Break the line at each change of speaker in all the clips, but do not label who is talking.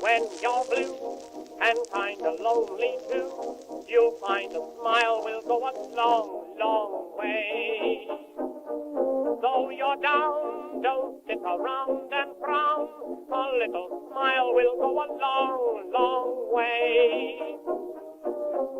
When you're blue and kinda lonely too, you'll find a smile will go a long, long way. Though you're down, don't sit around and frown. A little smile will go a long, long way.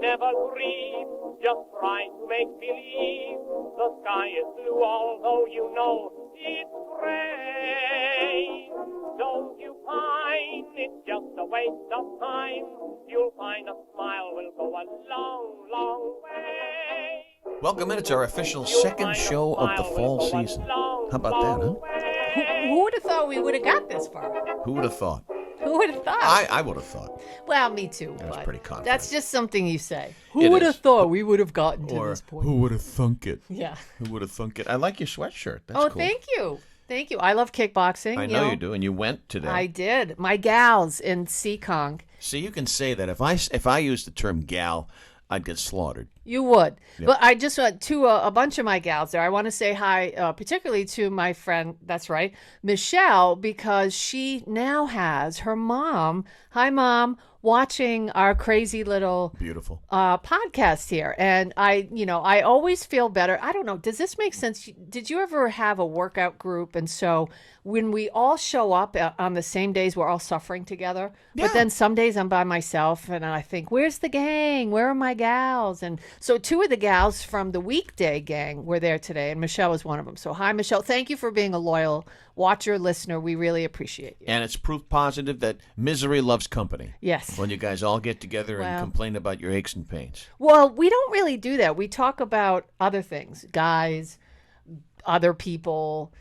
Never grieve, just try to make believe the sky is blue, although you know it's gray. Don't you find it's just a waste of time? You'll find a smile will go a long, long way.
Welcome in. It's our official second show of the fall season. How about that, huh?
Who would have thought we would have got this far?
Who would have thought?
Who would have thought?
I would have thought.
Well, me too.
I was
but
pretty confident.
That's just something you say.
It
Who would
is.
have thought we would have gotten to
Or
this point?
who would have thunk it?
Yeah.
Who would have thunk it? I like your sweatshirt. That's
Oh,
cool.
thank you. Thank you. I love kickboxing.
I know you do, and you went today.
I did. My gals in Seekong.
See, you can say that. If I use the term gal, I'd get slaughtered.
You would.
Yep.
But I just went to a bunch of my gals there. I want to say hi, particularly to my friend, that's right, Michelle, because she now has her mom, hi mom, watching our crazy little
Beautiful.
podcast here. And I always feel better. I don't know. Does this make sense? Did you ever have a workout group? And so when we all show up on the same days, we're all suffering together.
Yeah.
But then some days I'm by myself and I think, where's the gang? Where are my gals? And so two of the gals from the weekday gang were there today, and Michelle was one of them. So hi, Michelle. Thank you for being a loyal watcher, listener. We really appreciate you.
And it's proof positive that misery loves company.
Yes.
When you guys all get together and complain about your aches and pains.
Well, we don't really do that. We talk about other things, guys, other people,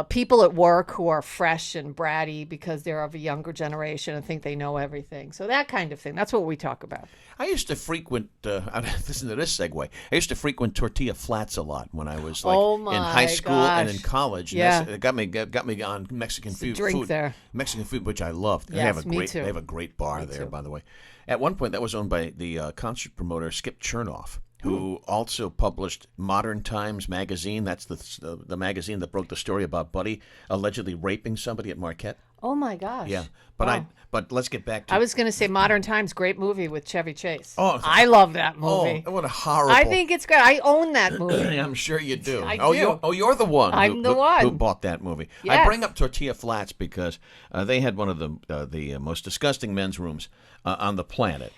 people at work who are fresh and bratty because they're of a younger generation and think they know everything. So that kind of thing. That's what we talk about.
I used to frequent, listen to this segue, I used to frequent Tortilla Flats a lot when I was in high school and in college. And
Yeah.
it got me on Mexican food.
drink there.
Mexican food, which I loved.
Yes, me too.
They have a great bar there, by the way. At one point, that was owned by the concert promoter Skip Chernoff, who also published Modern Times magazine. That's the magazine that broke the story about Buddy allegedly raping somebody at Marquette.
Oh, my gosh.
Yeah, but
Wow.
but let's get back to.
I was going to say Modern Times, great movie with Chevy Chase.
Oh,
I love that movie.
Oh, what a horrible!
I think it's great. I own that movie.
I'm sure you do.
I
do. You're the one.
I'm the one
who bought that movie.
Yes.
I bring up Tortilla Flats because they had one of the most disgusting men's rooms on the planet.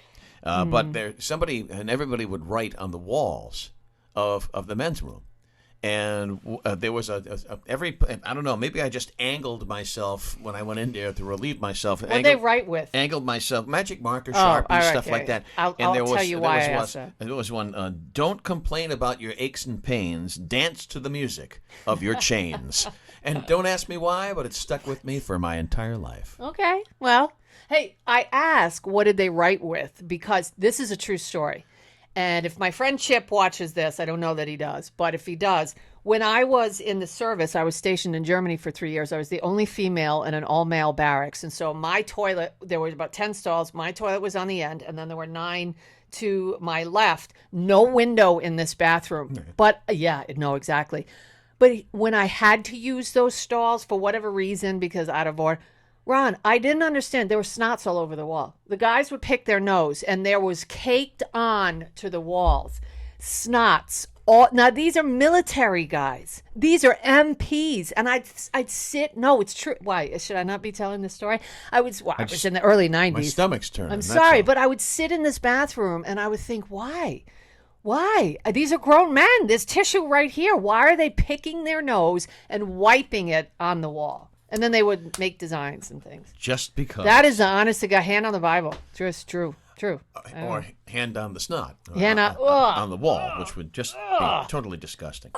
But everybody would write on the walls of the men's room. And there was I don't know, maybe I just angled myself when I went in there to relieve myself.
What did they write with?
Angled myself, magic marker, Sharpie, stuff like that.
I'll tell you why I asked that.
There was one, don't complain about your aches and pains, dance to the music of your chains. And don't ask me why, but it stuck with me for my entire life.
Okay, well, hey, I ask what did they write with because this is a true story. And if my friend Chip watches this, I don't know that he does, but if he does, when I was in the service, I was stationed in Germany for 3 years. I was the only female in an all-male barracks. And so my toilet, there were about 10 stalls. My toilet was on the end, and then there were 9 to my left. No window in this bathroom. But, no, exactly. But when I had to use those stalls for whatever reason, because out of order, Ron, I didn't understand. There were snots all over the wall. The guys would pick their nose, and there was caked on to the walls. Snots. Now, these are military guys. These are MPs. And I'd sit. No, it's true. Why? Should I not be telling this story? I was in the early 90s.
My stomach's turning.
I'm sorry, but I would sit in this bathroom, and I would think, why? Why? These are grown men. There's tissue right here. Why are they picking their nose and wiping it on the wall? And then they would make designs and things.
Just because.
That is the honest to God, hand on the Bible. Just true.
Or hand on the snot.
Hand
on the wall, which would just be totally disgusting.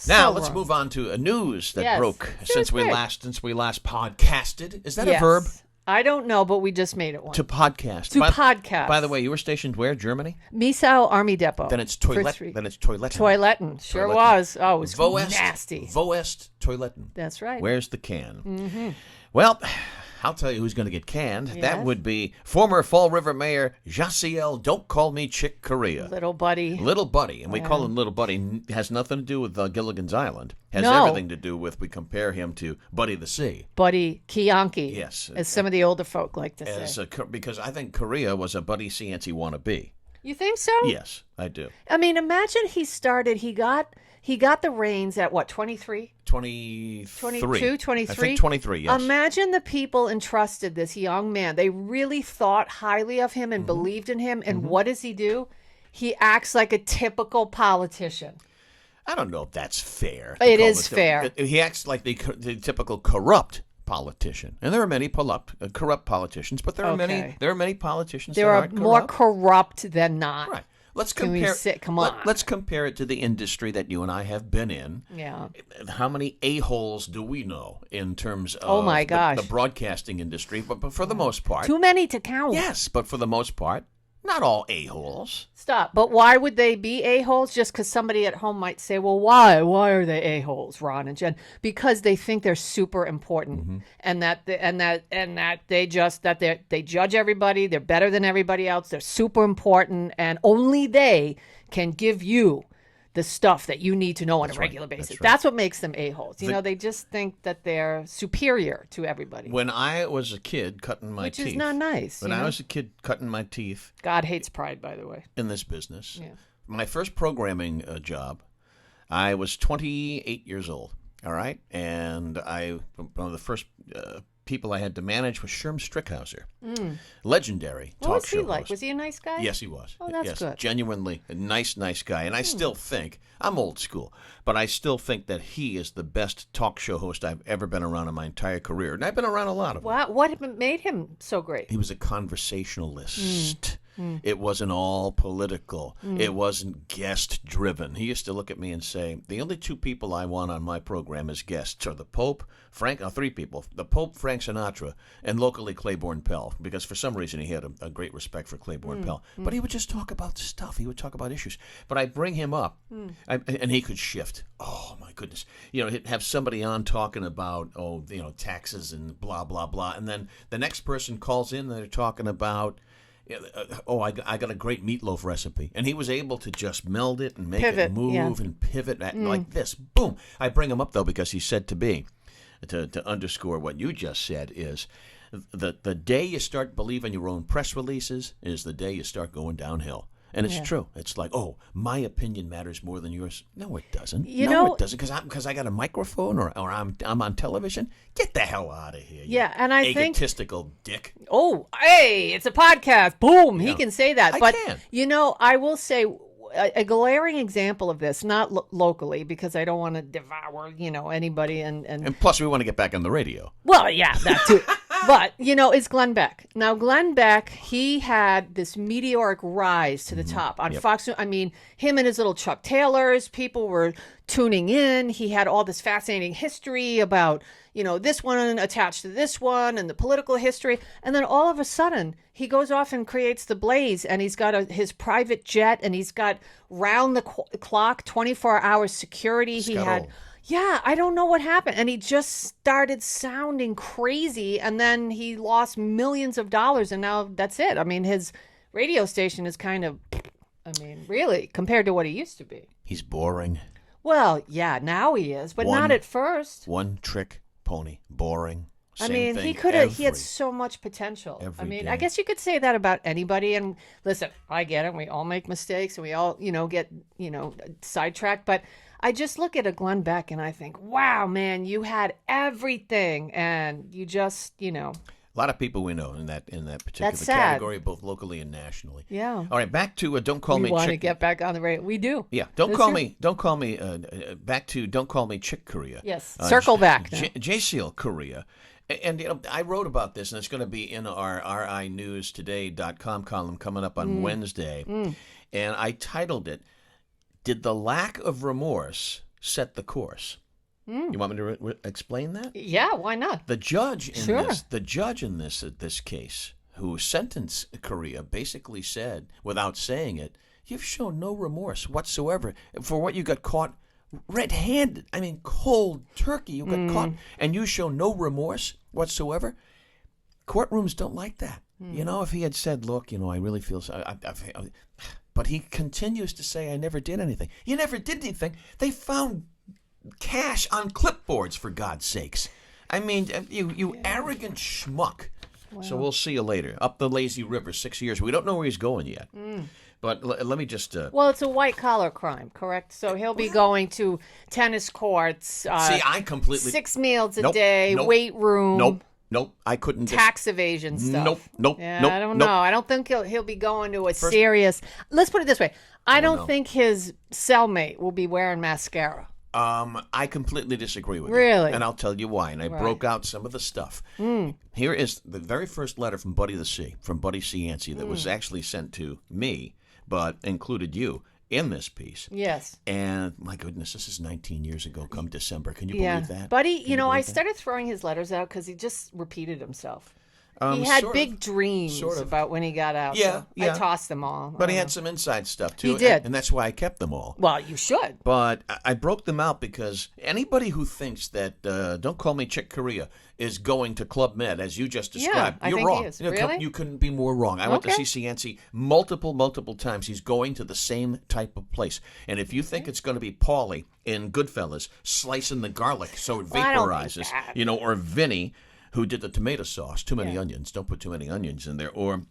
Now, let's move on to a news that broke since we last podcasted. Is that a verb?
I don't know, but we just made it one.
To podcast.
Podcast.
By the way, you were stationed where? Germany?
Misau Army Depot.
Then it's toilet.
Toiletten. Sure was. Oh, it was nasty.
Voest Toiletten.
That's right.
Where's the can?
Mm-hmm.
Well, I'll tell you who's going to get canned.
Yes.
That would be former Fall River Mayor Jaciel Don't Call Me Chick Corea.
Little buddy.
Little Buddy. And we call him Little Buddy. Has nothing to do with Gilligan's Island. Has
No.
everything to do with, we compare him to Buddy the Sea.
Buddy Kiyanki.
Yes.
As some of the older folk like to say.
Because I think Korea was a Buddy Cianci wannabe.
You think so?
Yes, I do.
I mean, imagine he got the reins at what, 23?
23.
22, 23?
I think 23, yes.
Imagine the people entrusted this young man. They really thought highly of him and believed in him. And what does he do? He acts like a typical politician.
I don't know if that's fair.
It is fair.
He acts like the typical corrupt politician, and there are many corrupt politicians, but there are many politicians.
There
that
are
aren't
more
corrupt.
corrupt than not.
Right. Let's
Can we
compare.
sit- come on.
Let's compare it to the industry that you and I have been in.
Yeah.
How many a-holes do we know in terms of
Oh, my gosh.
the broadcasting industry? But for the most part,
Too many to count.
yes. But for the most part, not all a-holes.
Stop. But why would they be a-holes? Just because somebody at home might say, well, why? Why are they a-holes, Ron and Jen? Because they think they're super important and that they judge everybody. They're better than everybody else. They're super important, and only they can give you the stuff that you need to know on a regular basis. That's what makes them a-holes. They just think that they're superior to everybody.
When I was a kid cutting my teeth.
Which is not nice.
When I was a kid cutting my teeth.
God hates pride, by the way.
In this business.
Yeah.
My first programming job, I was 28 years old. All right. And one of the first people I had to manage was Sherm Strickhauser. Legendary
What
talk
was
show
he like?
host.
Was he a nice guy?
Yes, he was.
Oh, that's
yes,
good.
Genuinely a nice guy. And I still think, I'm old school, but I still think that he is the best talk show host I've ever been around in my entire career. And I've been around a lot of them.
What made him so great?
He was a conversationalist. It wasn't all political. It wasn't guest driven. He used to look at me and say, the only two people I want on my program as guests are the Pope, three people, the Pope, Frank Sinatra, and locally Claiborne Pell, because for some reason he had a great respect for Claiborne Pell. But he would just talk about stuff. He would talk about issues. But I'd bring him up, and he could shift. Oh, my goodness. He'd have somebody on talking about, taxes and blah, blah, blah. And then the next person calls in and they're talking about, I got a great meatloaf recipe. And he was able to just meld it and make it move and pivot like this. Boom. I bring him up, though, because he said to underscore what you just said, is the day you start believing your own press releases is the day you start going downhill. And it's true. It's like, my opinion matters more than yours. No, it doesn't. It doesn't. Because I got a microphone or I'm on television. Get the hell out of here.
Yeah, and I think
egotistical dick.
Oh, hey, it's a podcast. Boom, he can say that.
I can.
I will say a glaring example of this, not locally, because I don't want to devour, anybody. And
plus, we want to get back on the radio.
Well, yeah, that too. But, is Glenn Beck. Now, Glenn Beck, he had this meteoric rise to the top on Fox News. I mean, him and his little Chuck Taylors, people were tuning in. He had all this fascinating history about, this one attached to this one and the political history. And then all of a sudden, he goes off and creates The Blaze, and he's got his private jet, and he's got round-the-clock, 24-hour security. He had... Yeah, I don't know what happened. And he just started sounding crazy, and then he lost millions of dollars, and now that's it. I mean, his radio station is kind of, really, compared to what he used to be.
He's boring.
Well, yeah, now he is, but not at first.
One trick pony. Boring.
He had so much potential.
Day.
I guess you could say that about anybody. And listen, I get it. We all make mistakes, and we all, get, sidetracked, but I just look at a Glenn Beck and I think, wow, man, you had everything, and you just,
A lot of people we know in that particular
That's sad.
category, both locally and nationally.
Yeah.
All right, back to Don't Call Me Chick.
We want to get back on the radio. We do.
Yeah, Don't Call Me. Back to Don't Call Me Chick Corea.
Yes. Circle back.
JCL Korea. And I wrote about this, and it's going to be in our rinewstoday.com column coming up on Wednesday. And I titled it, Did the Lack of Remorse Set the Course? You want me to explain that?
Yeah, why not?
The judge in this case, who sentenced Korea, basically said, without saying it, you've shown no remorse whatsoever for what you got caught red-handed. Cold turkey. You got caught, and you show no remorse whatsoever. courtrooms don't like that. You know, if he had said, look, you know, I really feel so. But he continues to say, I never did anything. You never did anything. They found cash on clipboards, for God's sakes. I mean, you arrogant schmuck. Wow. So we'll see you later. Up the lazy river, 6 years. We don't know where he's going yet. But let me just...
Well, it's a white-collar crime, correct? So he'll be going to tennis courts.
See, I completely...
6 meals a day, weight room.
Nope, I couldn't.
Tax evasion stuff.
Nope.
I don't know. I don't think he'll be going to a serious... Let's put it this way. I don't think his cellmate will be wearing mascara.
I completely disagree with you.
Really?
And I'll tell you why. And I broke out some of the stuff. Here is the very first letter from Buddy the C, from Buddy C. Yancey, that was actually sent to me, but included you in this piece.
Yes.
And my goodness, this is 19 years ago come December. Can you believe that?
Buddy, you know, I started throwing his letters out because he just repeated himself. He had big dreams about when he got out.
Yeah,
so I tossed them all.
But he had some inside stuff, too.
He did.
And that's why I kept them all.
Well, you should.
But I broke them out because anybody who thinks that Don't Call Me Chick Corea is going to Club Med, as you just described,
I
you're
think
wrong.
he is. Really?
You couldn't be more wrong. I went to see Yancey multiple times. He's going to the same type of place. And if you think it's going to be Paulie in Goodfellas slicing the garlic so it vaporizes, you know, or Vinny, who did the tomato sauce, too many onions, don't put too many onions in there, or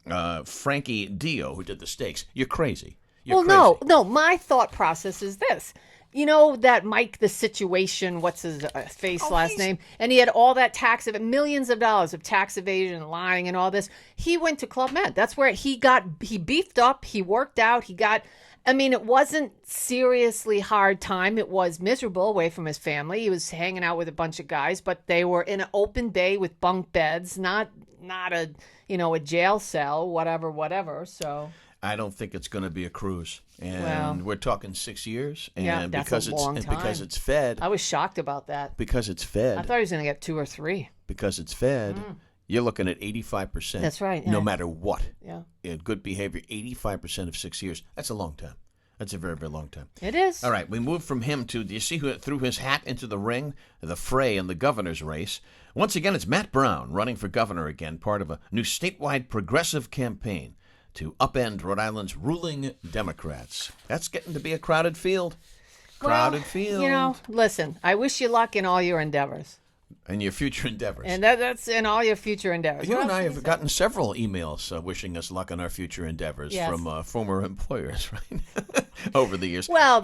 Frankie Dio, who did the steaks, you're crazy.
No, my thought process is this. You know that Mike, the Situation, what's his last name? And he had all that millions of dollars of tax evasion, lying and all this. He went to Club Med. That's where he beefed up, he worked out, I mean, it wasn't seriously hard time. It was miserable away from his family. He was hanging out with a bunch of guys, but they were in an open bay with bunk beds, not a, a jail cell, whatever. So
I don't think it's going to be a cruise. And we're talking 6 years. And
that's
because
a long time.
Because it's fed.
I was shocked about that.
Because it's fed.
I thought he was going to get 2 or 3.
Because it's fed. You're looking at 85%.
That's right.
No matter what.
Yeah.
In good behavior, 85% of 6 years. That's a long time. That's a very, very long time.
It is.
All right, we move from him to, do you see who threw his hat into the ring, the fray in the governor's race? Once again, it's Matt Brown running for governor again, part of a new statewide progressive campaign to upend Rhode Island's ruling Democrats. That's getting to be a crowded field. Crowded field.
Listen, I wish you luck in all your endeavors.
And your future endeavors.
And that's in all your future endeavors.
You and I have gotten several emails wishing us luck on our future endeavors from former employers, right? Over the years.
Well,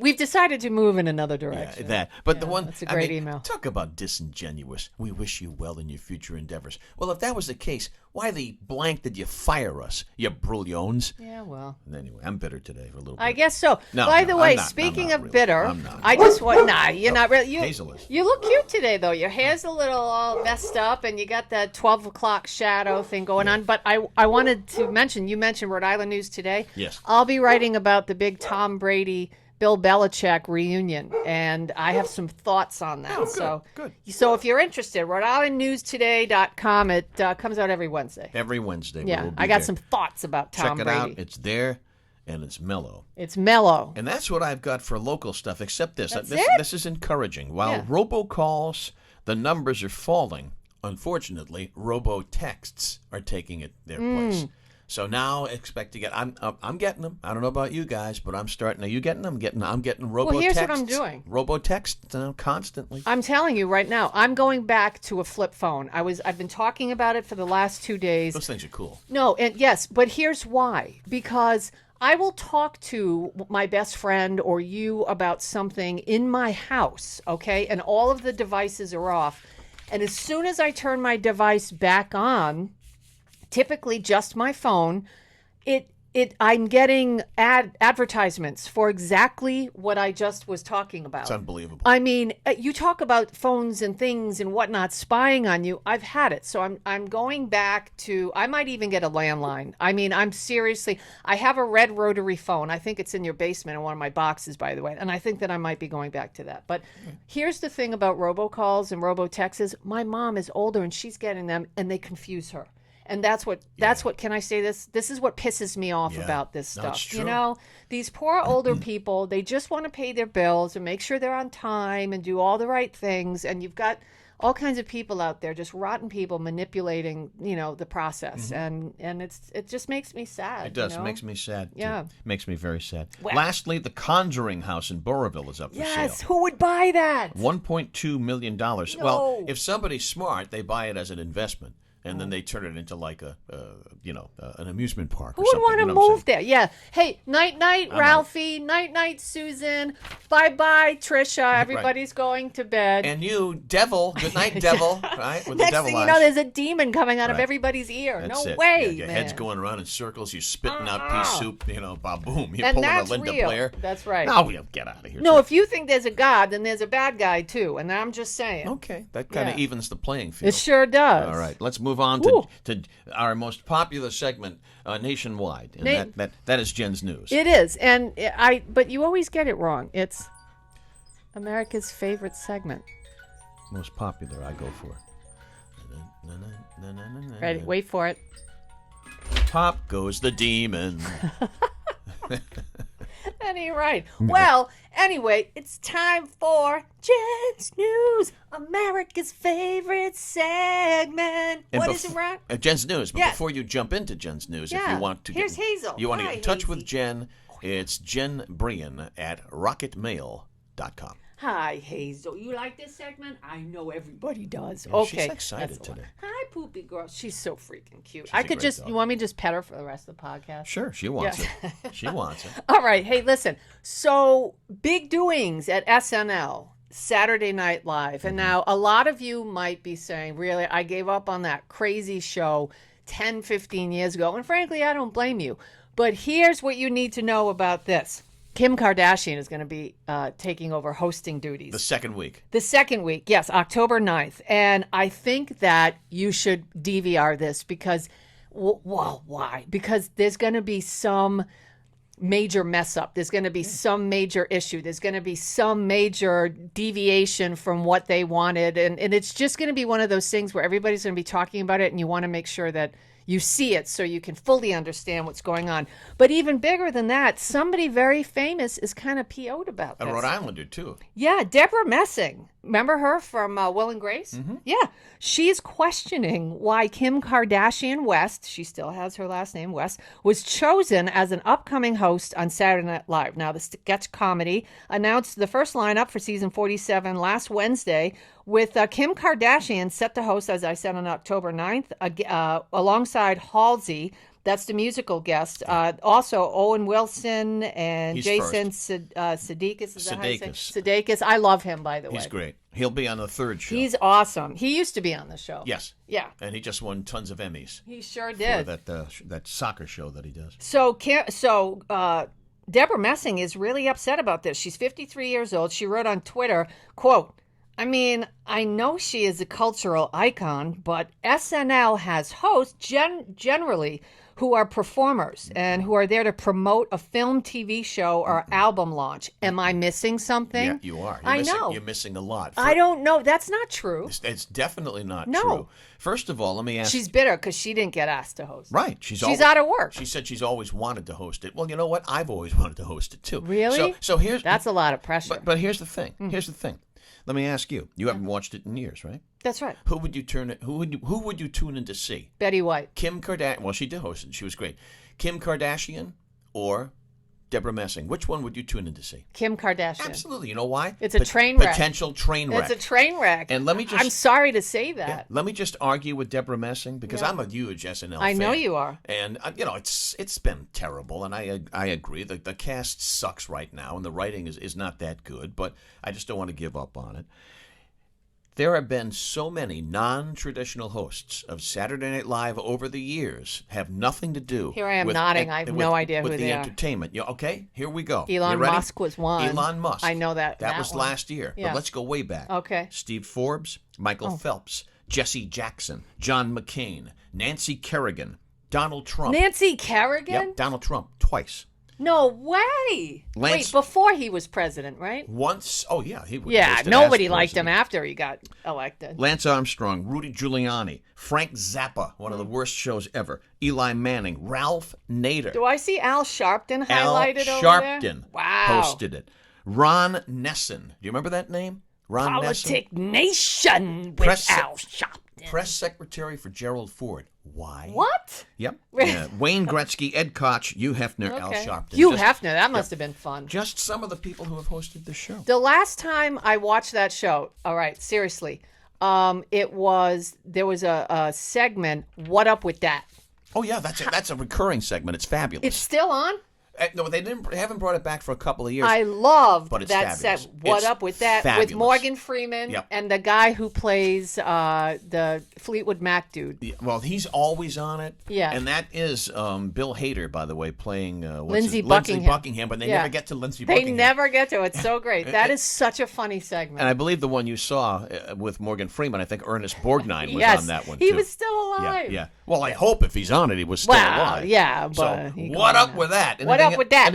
we've decided to move in another direction.
Yeah, that. But the one,
that's a great email.
Talk about disingenuous. We wish you well in your future endeavors. Well, if that was the case, why the blank did you fire us, you brouillons?
Yeah, well.
Anyway, I'm bitter today for a little bit.
I guess so.
No,
By the way, speaking of bitter, I just want, you're not really. You look cute today, though. Your hair's a little all messed up, and you got that 12 o'clock shadow thing going on. But I wanted to mention, you mentioned Rhode Island News Today.
Yes.
I'll be writing about the big Tom Brady, Bill Belichick reunion, and I have some thoughts on that.
Oh, good.
So if you're interested, Rhode-IslandNewsToday.com. It comes out every Wednesday.
Every Wednesday.
Yeah, I got some thoughts about Tom Brady.
Check it out. It's there, and it's mellow.
It's mellow.
And that's what I've got for local stuff, except this.
That's
This is encouraging. While robocalls, the numbers are falling, unfortunately, robo texts are taking their place. So now expect to get. I'm getting them. I don't know about you guys, but I'm starting. Are you getting them? I'm getting robo
Well, here's
texts.
what I'm doing.
Robo texts constantly.
I'm telling you right now. I'm going back to a flip phone. I've been talking about it for the last 2 days.
Those things are cool.
No, and yes, but here's why. Because I will talk to my best friend or you about something in my house, okay? And all of the devices are off. And as soon as I turn my device back on, typically just my phone, I'm getting advertisements for exactly what I just was talking about.
It's unbelievable.
I mean, you talk about phones and things and whatnot spying on you. I've had it. So I'm going back to, I might even get a landline. I mean, I have a red rotary phone. I think it's in your basement in one of my boxes, by the way. And I think that I might be going back to that. But here's the thing about robocalls and robo texts. My mom is older and she's getting them and they confuse her. And that's what can I say this? This is what pisses me off about this
No,
stuff.
it's true.
You know, these poor older people, they just want to pay their bills and make sure they're on time and do all the right things. And you've got all kinds of people out there, just rotten people manipulating, the process. And it just makes me sad.
It does.
You know?
It makes me sad.
Yeah.
It makes me very sad.
Well-
Lastly, the Conjuring House in Burrillville is up for
Yes,
sale.
who would buy that?
$1.2 million.
No.
Well, if somebody's smart, they buy it as an investment. And then they turn it into like an amusement park
Who
or
would
something.
want to
you know what I'm
move there? Yeah. Hey, night, Ralphie. Night, Susan. Bye, Trisha. Everybody's going to bed.
And you, devil, good night, devil, right? With
Next
the devil
thing
eyes.
you know, there's a demon coming out of
Right.
everybody's ear.
That's
No
it.
way,
Yeah, your
man.
head's going around in circles. You're spitting out pea soup. Boom. You're
And
pulling a
that's
Linda
real.
Blair.
That's right.
No, get out of here.
No, if you think there's a God, then there's a bad guy too. And I'm just saying.
Okay, that kind of
Yeah.
evens the playing field.
It sure does.
All right, let's move on
Woo.
to our most popular segment nationwide, and that is Jen's News.
It is, and but you always get it wrong. It's America's favorite segment.
Most popular, I go for.
Ready? Wait for it.
Pop goes the demon.
That ain't right. Well, anyway, it's time for Jen's News, America's favorite segment.
And
What is it, Ron?
Jen's News. But
Yes.
before you jump into Jen's News, if
Yeah.
you want to
Here's Hazel.
You want to
Hi,
get in touch with
Hazy.
Jen, it's Jen Brien at rocketmail.com.
Hi, Hazel. You like this segment? I know everybody does.
Yeah,
okay.
she's excited
That's the one.
today.
Hi, poopy girl. She's so freaking cute.
She's
I
a
could
great
just,
dog.
you want me to just pet her for the rest of the podcast?
Sure, she wants
Yeah.
it. She wants it.
All right. Hey, listen. So, big doings at SNL, Saturday Night Live. And now a lot of you might be saying, really, I gave up on that crazy show 10, 15 years ago. And frankly, I don't blame you. But here's what you need to know about this. Kim Kardashian is going to be taking over hosting duties.
The second week.
The second week, yes, October 9th. And I think that you should DVR this because, well, why? Because there's going to be some major mess up. There's going to be some major issue. There's going to be some major deviation from what they wanted. And it's just going to be one of those things where everybody's going to be talking about it and you want to make sure that you see it so you can fully understand what's going on. But even bigger than that, somebody very famous is kind of PO'd about
A
this.
Rhode Islander, too.
Yeah, Deborah Messing. Remember her from Will and Grace?
Mm-hmm.
Yeah. She's questioning why Kim Kardashian West, she still has her last name, West, was chosen as an upcoming host on Saturday Night Live. Now, the sketch comedy announced the first lineup for season 47 last Wednesday, with Kim Kardashian set to host, as I said, on October 9th, alongside Halsey. That's the musical guest. Also, Owen Wilson and
He's
Jason Sudeikis. Is that how you say?
Sudeikis.
Sudeikis. I love him, by the way.
He's great. He'll be on the third show.
He's awesome. He used to be on the show.
Yes.
Yeah,
And he just won tons of Emmys
he sure
for
did.
that soccer show that he does.
So Deborah Messing is really upset about this. She's 53 years old. She wrote on Twitter, quote, I mean, I know she is a cultural icon, but SNL has hosts generally who are performers and who are there to promote a film, TV show, or album launch. Am I missing something?
Yeah, you are.
I know.
You're missing a lot.
I don't know. That's not true.
It's definitely not
No.
true. First of all, let me ask.
She's bitter because she didn't get asked to host.
Right.
She's out of work.
She said she's always wanted to host it. Well, you know what? I've always wanted to host it too.
Really?
So here's
That's a lot of pressure.
But here's the thing. Here's the thing. Let me ask you. You haven't watched it in years, right?
That's right.
Who would you tune in to see?
Betty White.
Kim Kardashian. Well, she did host it. She was great. Kim Kardashian or Deborah Messing? Which one would you tune in to see?
Kim Kardashian.
Absolutely. You know why?
It's a train wreck.
Potential train wreck.
It's a train wreck.
And let me just.
I'm sorry to say
Yeah,
that.
let me just argue with Deborah Messing because
Yeah.
I'm a huge SNL
I
fan.
know you are.
And it's been terrible, and I agree. The cast sucks right now, and the writing is not that good. But I just don't want to give up on it. There have been so many non-traditional hosts of Saturday Night Live over the years have nothing to do.
Here I am
with,
nodding. I have no idea
with
who
the
they are.
entertainment. Okay, here we go.
Elon
You ready?
Musk was one.
Elon Musk.
I know that.
That was
one.
last year.
Yeah.
But let's go way back.
Okay.
Steve Forbes, Michael Phelps, Jesse Jackson, John McCain, Nancy Kerrigan, Donald Trump.
Nancy Kerrigan?
Yep, Donald Trump twice.
No way.
Lance-
Wait, before he was president, right?
Once, oh yeah, he was.
Yeah,
listed
nobody
as
liked him
president.
after he got elected.
Lance Armstrong, Rudy Giuliani, Frank Zappa, one of the worst shows ever, Eli Manning, Ralph Nader.
Do I see Al Sharpton
Al
highlighted over
Sharpton
there? Wow.
hosted it. Ron Nesson. Do you remember that name? Ron Nesson.
Politic Nation with
Press-
Al Sharpton.
Press secretary for Gerald Ford. Why?
What?
Yep. Yeah. Wayne Gretzky, Ed Koch, Hugh Hefner, Al
Okay.
Sharpton.
Hugh
Just-
Hefner, that must have been fun.
Just some of the people who have hosted the show.
The last time I watched that show, all right, seriously, there was a segment, What Up With That?
Oh yeah, that's a recurring segment. It's fabulous.
It's still on?
No, they haven't brought it back for a couple of years.
I loved
But it's
that
fabulous.
set. What
It's
Up With That?
fabulous.
With Morgan Freeman
Yep.
and the guy who plays the Fleetwood Mac dude.
Yeah, well, he's always on it.
Yeah.
And that is Bill Hader, by the way, playing
Lindsey
Lindsey
Buckingham.
Buckingham, but they
Yeah.
never get to Lindsey
They
Buckingham.
never get to it. It's so great. That is such a funny segment.
And I believe the one you saw with Morgan Freeman, I think Ernest Borgnine was
yes,
on that one,
he
too.
was still alive.
Yeah. Well, I hope if he's on it, he was still
Well,
alive.
yeah, but
So,
he
what
gone
up
now.
with that?
What up with that?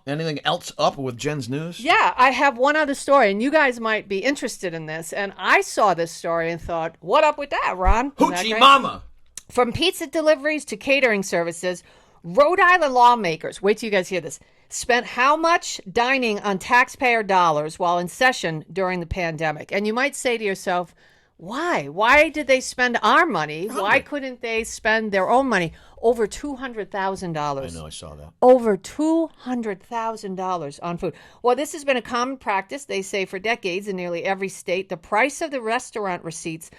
Anything else up with Jen's news?
Yeah, I have one other story, and you guys might be interested in this. And I saw this story and thought, what up with that, Ron? Isn't that
Hoochie
great?
Mama!
From pizza deliveries to catering services, Rhode Island lawmakers, wait till you guys hear this, spent how much dining on taxpayer dollars while in session during the pandemic? And you might say to yourself, why? Why did they spend our money? Why couldn't they spend their own money? Over $200,000.
I know, I saw that.
Over $200,000 on food. Well, this has been a common practice, they say, for decades in nearly every state. The price of the restaurant receipts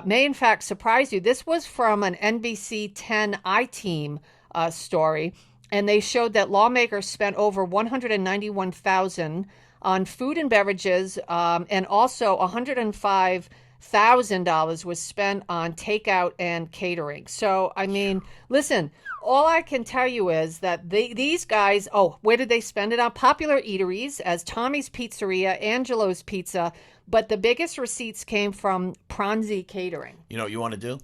may, in fact, surprise you. This was from an NBC 10 I-Team story, and they showed that lawmakers spent over $191,000 on food and beverages, and also $105,000 was spent on takeout and catering. So, I mean, listen, all I can tell you is that these guys, where did they spend it on? Popular eateries as Tommy's Pizzeria, Angelo's Pizza, but the biggest receipts came from Pronzi Catering.
You know what you want to do?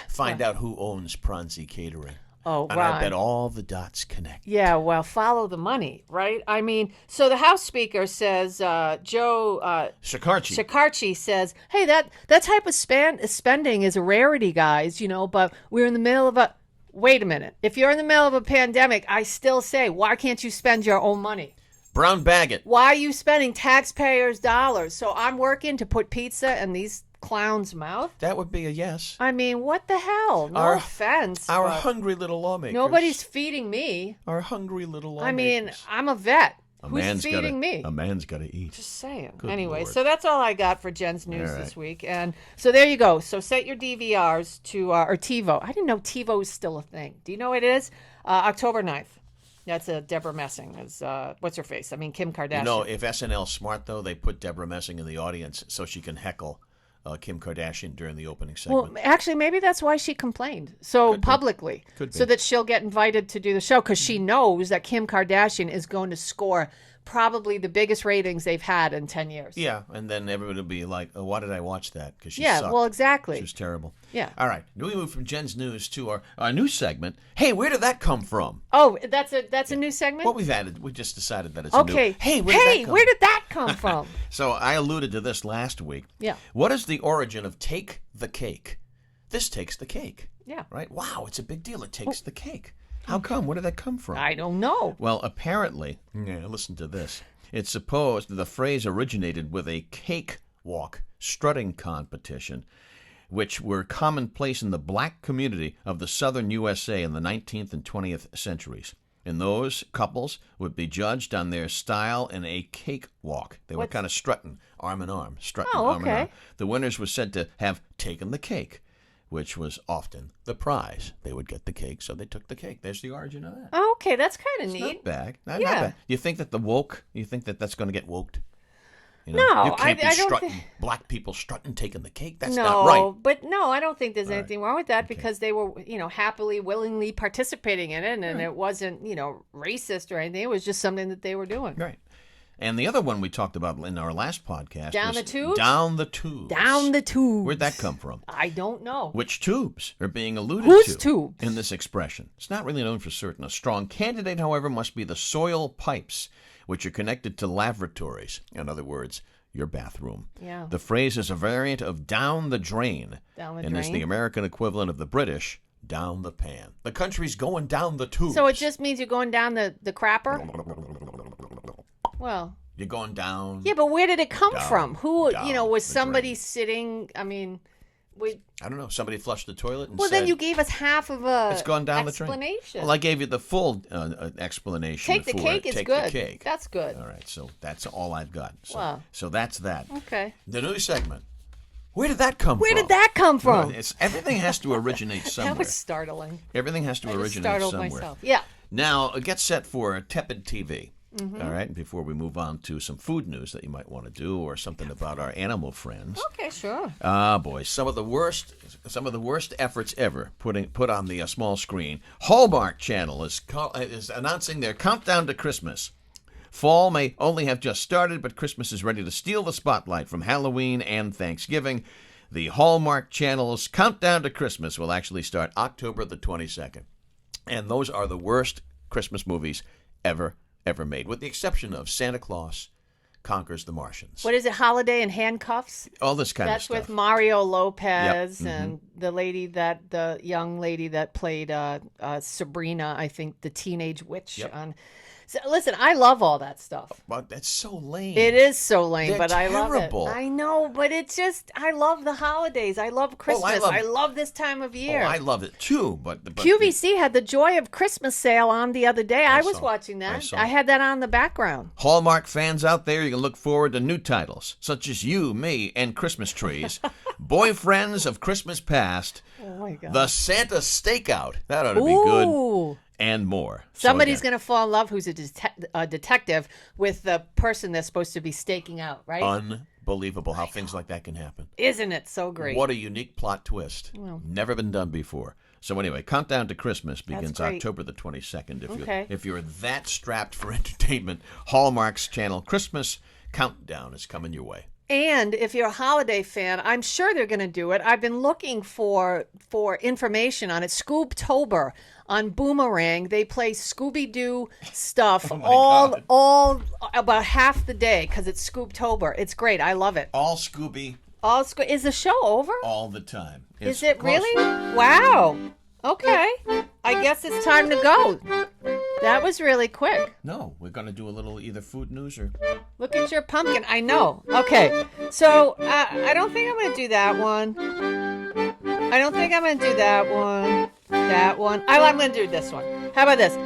Find out who owns Pronzi Catering.
Oh,
and
Ron.
I bet all the dots connect.
Yeah, well, follow the money, right? I mean, so the House Speaker says, Joe Shekarchi says, hey, that type of spending is a rarity, guys, but we're in the middle of a... Wait a minute. If you're in the middle of a pandemic, I still say, why can't you spend your own money?
Brown Baggett.
Why are you spending taxpayers' dollars? So I'm working to put pizza in these clowns' mouth?
That would be a yes.
I mean, what the hell? No offense.
Our
but
hungry little lawmakers.
nobody's feeding me.
Our hungry little lawmakers.
I mean, I'm a vet. Who's feeding me?
A man's got to eat.
Just saying.
Good
Anyway,
Lord.
so that's all I got for Jen's news
All right.
this week. And so there you go. So set your DVRs to, or TiVo. I didn't know TiVo is still a thing. Do you know what it is? October 9th. That's Deborah Messing. What's her face? I mean, Kim Kardashian.
You know, if SNL's smart, though, they put Deborah Messing in the audience so she can heckle Kim Kardashian during the opening segment.
Well, actually, maybe that's why she complained so publicly, so that she'll get invited to do the show, because she knows that Kim Kardashian is going to score probably the biggest ratings they've had in 10 years.
Yeah, and then everybody will be like, why did I watch that? Because she
Yeah,
sucked.
well, exactly.
She was terrible.
Yeah.
All right, we move from Jen's news to our news segment. Hey, where did that come from?
Oh, that's a new segment?
What we've added, we just decided that it's
Okay.
a new. Hey,
where did that come from?
So I alluded to this last week.
Yeah.
What is the origin of take the cake? This takes the cake.
Yeah.
Right? Wow, it's a big deal. It takes the cake. How come? Where did that come from?
I don't know.
Well, apparently, listen to this. It's supposed the phrase originated with a cake walk strutting competition, which were commonplace in the black community of the southern USA in the 19th and 20th centuries. And those couples would be judged on their style in a cake walk. They were kind of strutting arm in arm, arm in arm. The winners were said to have taken the cake, which was often the prize. They would get the cake, so they took the cake. There's the origin of that.
Oh, okay, that's kind of neat.
Not bad. Not
Yeah.
bad. You think that that's going to get woked? You
No,
you can't be
I don't
strutting,
think-
black people strutting, taking the cake. That's
No,
not right.
but no, I don't think there's anything wrong with that, because they were, happily, willingly participating in it, and it wasn't, racist or anything. It was just something that they were doing.
Right. And the other one we talked about in our last podcast
Down
was
the tubes?
Down the tubes.
Down the tubes.
Where'd that come from?
I don't know.
Which tubes are being alluded
Whose
to
tubes?
in this expression? It's not really known for certain. A strong candidate, however, must be the soil pipes, which are connected to lavatories. In other words, your bathroom.
Yeah.
The phrase is a variant of down the drain,
Down the
and is
drain?
the American equivalent of the British down the pan. The country's going down the tubes.
So it just means you're going down the crapper? Well,
You're going down.
yeah, but where did it come
Down,
from? Who,
down
was
the
somebody
drain.
sitting? I mean, we.
I don't know. Somebody flushed the toilet and
Well,
said,
then you gave us half of a
it's gone down the drain.
explanation.
Well, I gave you the full explanation.
Take the
for
cake
it.
is
Take
good.
The cake.
That's good.
All right, so that's all I've got. So,
Wow.
so that's that.
Okay.
The new segment. Where did that come
Where
from?
did that come from?
Well, everything has to originate somewhere.
That was startling.
Everything has to
I just
originate
startled
somewhere.
myself. Yeah.
Now, get set for tepid TV.
Mm-hmm.
All right, before we move on to some food news that you might want to do, or something about our animal friends.
Okay, sure.
Ah, boy, some of the worst efforts ever put on the small screen. Hallmark Channel is announcing their countdown to Christmas. Fall may only have just started, but Christmas is ready to steal the spotlight from Halloween and Thanksgiving. The Hallmark Channel's countdown to Christmas will actually start October the 22nd. And those are the worst Christmas movies ever made, with the exception of Santa Claus Conquers the Martians.
What is it? Holiday in Handcuffs?
All this kind
That's
of stuff.
with Mario Lopez
Yep.
and the young lady that played Sabrina, I think, the teenage witch.
Yep.
So, listen, I love all that stuff.
But that's so lame.
It is so lame,
They're
but
terrible.
I love it. I know, but it's just, I love the holidays. I love Christmas. I love this time of year.
Oh, I love it too, but
QVC had the Joy of Christmas sale on the other day. I was watching that. I had that on the background.
Hallmark fans out there, you can look forward to new titles, such as You, Me, and Christmas Trees, Boyfriends of Christmas Past,
Oh, my God.
The Santa Stakeout, that ought to be good,
Ooh.
and more.
Somebody's going to fall in love who's a detective with the person that's supposed to be staking out, right?
Unbelievable how things like that can happen.
Isn't it so great?
What a unique plot twist. Never been done before. So anyway, Countdown to Christmas begins
great.
October the 22nd.
Okay.
If you're that strapped for entertainment, Hallmark's channel Christmas Countdown is coming your way.
And if you're a holiday fan, I'm sure they're going to do it. I've been looking for information on it. Scooptober on Boomerang, they play Scooby-Doo stuff all about half the day because it's Scooptober. It's great. I love it.
All Scooby,
Is the show over?
all the time.
Is it really? Wow. Okay. I guess it's time to go. That was really quick.
No, we're going to do a little either food news or...
Look at your pumpkin. I know. Okay. So I don't think I'm going to do that one. I don't think I'm going to do that one. That one. I'm going to do this one. How about this?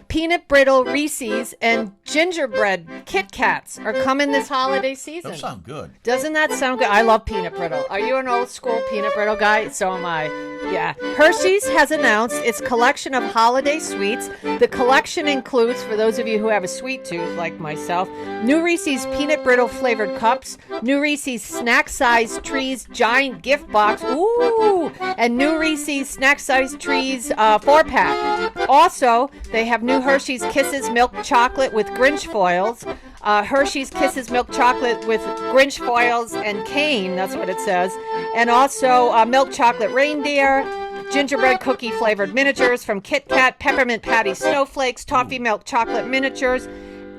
Peanut brittle Reese's and gingerbread Kit Kats are coming this holiday season.
Those sound good.
Doesn't that sound good? I love peanut brittle. Are you an old school peanut brittle guy? So am I. Yeah. Hershey's has announced its collection of holiday sweets. The collection includes, for those of you who have a sweet tooth like myself, new Reese's peanut brittle flavored cups, new Reese's snack size trees giant gift box, ooh, and new Reese's snack size trees 4-pack. Also, they have new Hershey's Kisses milk chocolate with Grinch foils. Hershey's Kisses milk chocolate with Grinch foils and cane, that's what it says. And also milk chocolate reindeer, gingerbread cookie flavored miniatures from Kit Kat, peppermint patty snowflakes, toffee milk chocolate miniatures.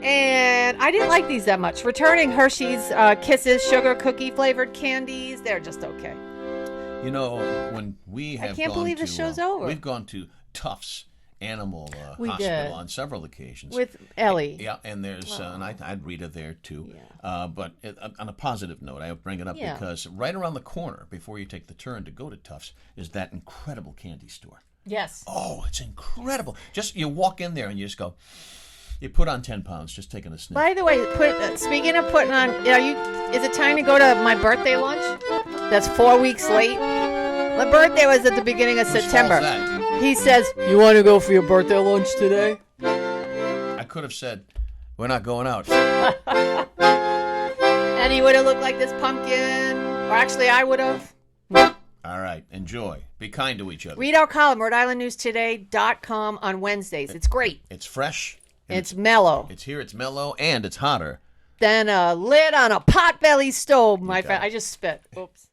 And I didn't like these that much. Returning Hershey's Kisses sugar cookie flavored candies. They're just okay.
You know, when we have
I can't believe the show's over.
We've gone to Tufts Animal
We
Hospital
did.
on several occasions.
With Ellie.
Yeah, and there's, and I'd Rita there too. Yeah. But on a positive note, I bring it up because right around the corner, before you take the turn to go to Tufts, is that incredible candy store.
Yes.
Oh, it's incredible. Just, you walk in there and you just go, you put on 10 pounds just taking a sniff.
By the way, speaking of putting on, is it time to go to my birthday lunch? That's 4 weeks late. My birthday was at the beginning of September. He says, "You want to go for your birthday lunch today?"
I could have said, "We're not going out."
And he would have looked like this pumpkin. Or actually, I would have.
All right. Enjoy. Be kind to each other.
Read our column, Rhode-IslandNewsToday.com on Wednesdays. It's great.
It's fresh.
It's mellow.
It's here. It's mellow. And it's hotter
than a lid on a potbelly stove, my friend. I just spit. Oops.